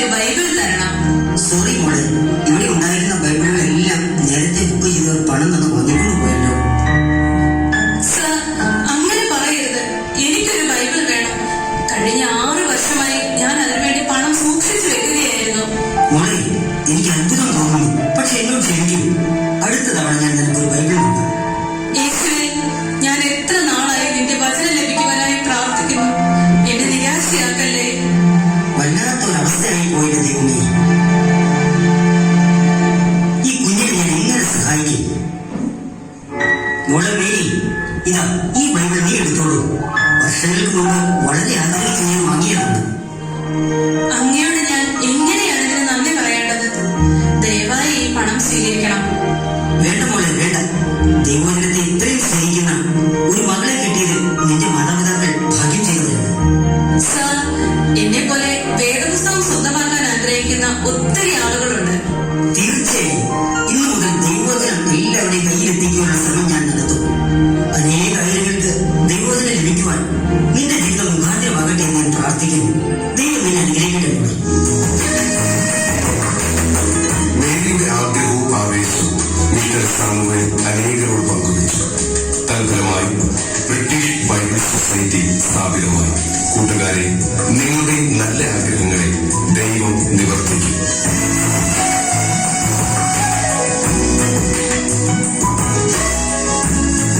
എനിക്കൊരു ബൈബിൾ തരണം. സോറി മോളെ, ഇവിടെ ഉണ്ടായിരുന്ന ബൈബിളുകളെല്ലാം നേരത്തെ ബുക്ക് ചെയ്ത് പണം തന്നു വാങ്ങിക്കൊണ്ട് പോയല്ലോ. സർ, അങ്ങനെ പറയരുത്. എനിക്കൊരു ബൈബിൾ വേണം. കഴിഞ്ഞ 6 വർഷമായി ഞാൻ അതിനുവേണ്ടി പണം സൂക്ഷിച്ചു വെക്കുകയായിരുന്നു. മോളെ, എനിക്ക് അത്ഭുതം തോന്നുന്നു. പക്ഷെ എന്നോട് ക്ഷമിക്കും. അടുത്ത തവണ ഞാൻ നിനക്കൊരു ബൈബിൾ കൊടുക്കാം. യേശുവേ, ഞാൻ എത്ര നാളായി നിന്റെ വചനം ലഭിക്കുവാനായി പ്രാർത്ഥിക്കുന്നു. എന്നെ നിരാശയാക്കല്ലേ. വല്ലാത്തൊരവസ്ഥയായി പോയിട്ട് ദൈവമേ, ഈ കുഞ്ഞിനെ ഞാൻ എങ്ങനെ സഹായിക്കും? മോളെ മേരി, ഇതാ ഈ ബൈബിൾ നീ എടുത്തോളൂ. വർഷങ്ങൾക്ക് മുമ്പ് വളരെ ആഗ്രഹിച്ച് ഞാൻ വാങ്ങിയതാണ്. അങ്ങയോട് ഞാൻ എങ്ങനെയാണ് ഇതിന് നന്ദി പറയേണ്ടത്? ദയവായി ഈ പണം സ്വീകരിക്കണം. വേണ്ട മോളെ, വേണ്ട. ദൈവവചനത്തെ ഇത്രയും സ്നേഹിക്കുന്ന ഒരു മകളെ കിട്ടിയത് നിന്റെ മാതാപിതാക്കൾ ഭാഗ്യം ചെയ്തവരാണ്. സർ, എന്നെ പോലെ വേദപുസ്തകം സ്വന്തമാക്കാൻ ആഗ്രഹിക്കുന്ന ഒത്തിരി ആളുകളുണ്ട്. തീർച്ചയായും ഇന്നു മുതൽ ദൈവവചനം എല്ലാവരുടെയും കയ്യിലെത്തിക്കാനുള്ള ശ്രമം ഞാൻ നടത്തും. അനേക ആയിരങ്ങൾക്ക് ദൈവവചനം ലഭിക്കുവാൻ നിന്റെ ജീവിതം മുഖാന്തരമാകട്ടെ എന്ന് ഞാൻ പ്രാർത്ഥിക്കുന്നു. ദൈവം നിന്നെ അനുഗ്രഹിക്കട്ടെ. മേരിയുടെ ആഗ്രഹവും ആവേശവും മിസ്റ്റർ സാമുവേൽ അനേകരോട് പങ്കുവച്ചു. തൽഫലമായി ബ്രിട്ടീഷ് ബൈബിൾ സൊസൈറ്റി സ്ഥാപിതമായി. കൂട്ടുകാരെ, നിങ്ങളുടെ നല്ല ആഗ്രഹങ്ങളെ ദൈവം നിവർത്തിക്കും.